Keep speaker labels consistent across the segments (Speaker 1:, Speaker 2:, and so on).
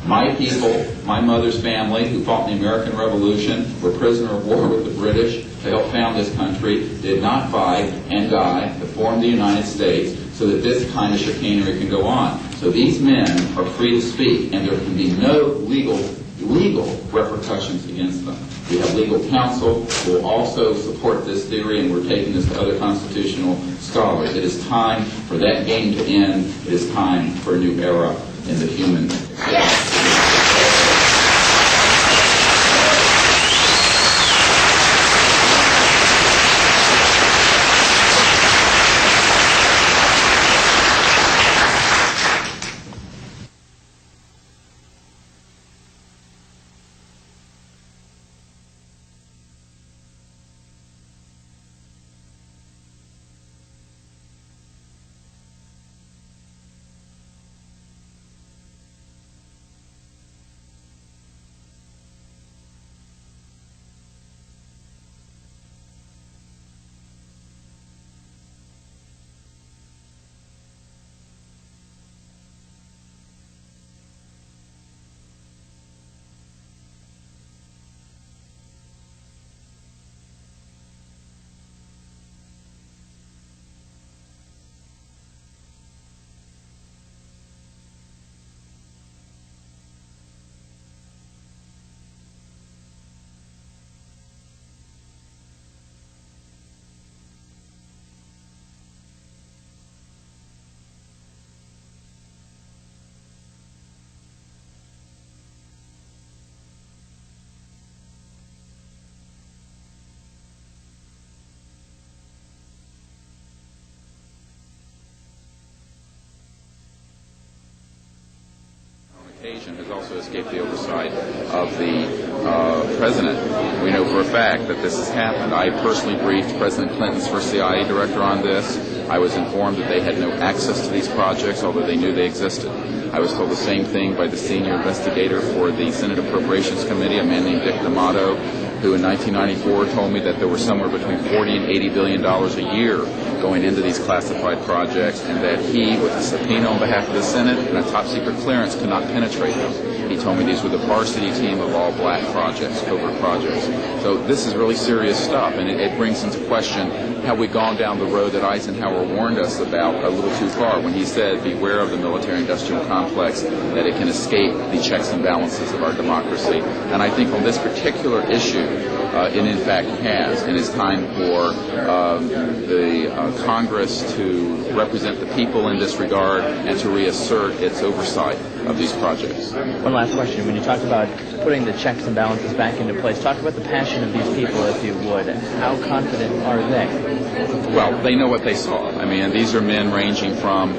Speaker 1: My people, my mother's family, who fought in the American Revolution, were prisoner of war with the British to help found this country, did not fight and die to form the United States so that this kind of chicanery can go on. So these men are free to speak, and there can be no legal repercussions against them. We have legal counsel who will also support this theory, and we're taking this to other constitutional scholars. It is time for that game to end. It is time for a new era in the human experience. Has also escaped the oversight of the president. We know for a fact that this has happened. I personally briefed President Clinton's first CIA director on this. I was informed that they had no access to these projects, although they knew they existed. I was told the same thing by the senior investigator for the Senate Appropriations Committee, a man named Dick D'Amato, who in 1994 told me that there were somewhere between $40 and $80 billion a year going into these classified projects, and that he, with a subpoena on behalf of the Senate and a top-secret clearance, could not penetrate them. He told me these were the varsity team of all black projects, covert projects. So this is really serious stuff, and it brings into question, have we gone down the road that Eisenhower warned us about a little too far when he said, beware of the military-industrial complex, that it can escape the checks and balances of our democracy. And I think on this particular issue, it in fact has, and it's time for the Congress to represent the people in this regard and to reassert its oversight of these projects.
Speaker 2: One last question. When you talk about putting the checks and balances back into place, talk about the passion of these people, if you would. How confident are they?
Speaker 1: Well, they know what they saw. I mean, these are men ranging from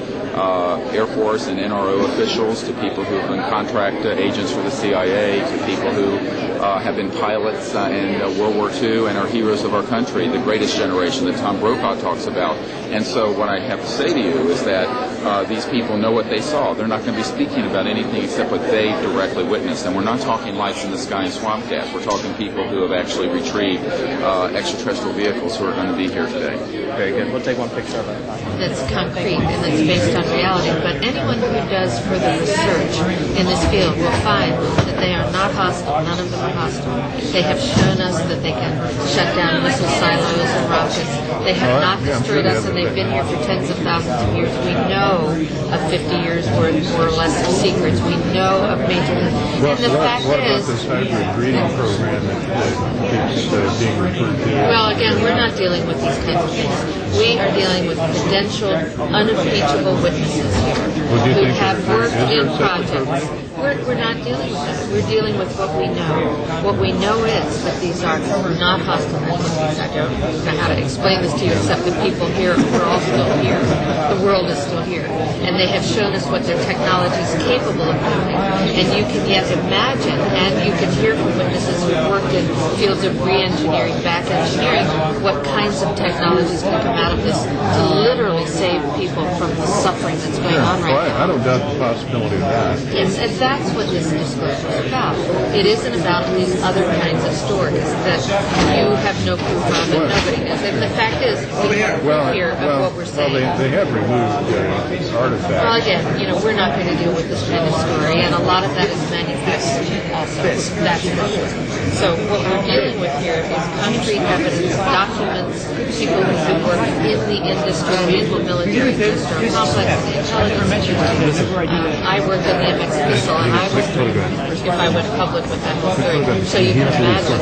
Speaker 1: Air Force and NRO officials to people who have been contract agents for the CIA to people who have been pilots in World War II and are heroes of our country, the greatest generation that Tom Brokaw talks about. And so what I have to say to you is that these people know what they saw. They're not going to be speaking about anything except what they directly witnessed. And we're not talking lights in the sky and swamp gas. We're talking people who have actually retrieved extraterrestrial vehicles who are going to be here today.
Speaker 2: Very good. We'll take one picture of it.
Speaker 3: That's concrete and that's based on reality. But anyone who does further research in this field will find that they are not hostile. None of them are hostile. They have shown us that they can shut down missile silos and rockets. They have not destroyed us, and they've been here for tens of thousands of years. We know of 50 years worth, more or less, of secrets. We know of major... And the fact is...
Speaker 4: What about this hybrid breeding program that keeps being referred to?
Speaker 3: Well, again, we're not dealing with these kinds of things. We are dealing with credentialed, unimpeachable witnesses here who have worked in projects. We're not dealing with that. We're dealing with what we know. What we know is that these are not hostile entities. I don't know how to explain this to you, except that people here, we're all still here. The world is still here. And they have shown us what their technology is capable of doing. And you can yet imagine, and you can hear from witnesses who've worked in fields of re-engineering, back engineering, what kinds of technologies can come out of this to literally save people from the suffering that's going on right now.
Speaker 4: I don't doubt the possibility of that.
Speaker 3: Yes, and that's what this disclosure is about. It isn't about these other kinds of stories that you have no proof of and nobody knows. And the fact is, we hear of what we're saying.
Speaker 4: Well, they have removed artifacts.
Speaker 3: Well, again, we're not going to deal with this kind of story, and a lot of that is manufactured also. That's for sure. So what we're dealing with here is concrete evidence, documents, people who work in the industry, naval military industrial complex, the intelligence community. I work in the MX missile, and I was if I went public with that whole story. So you can imagine.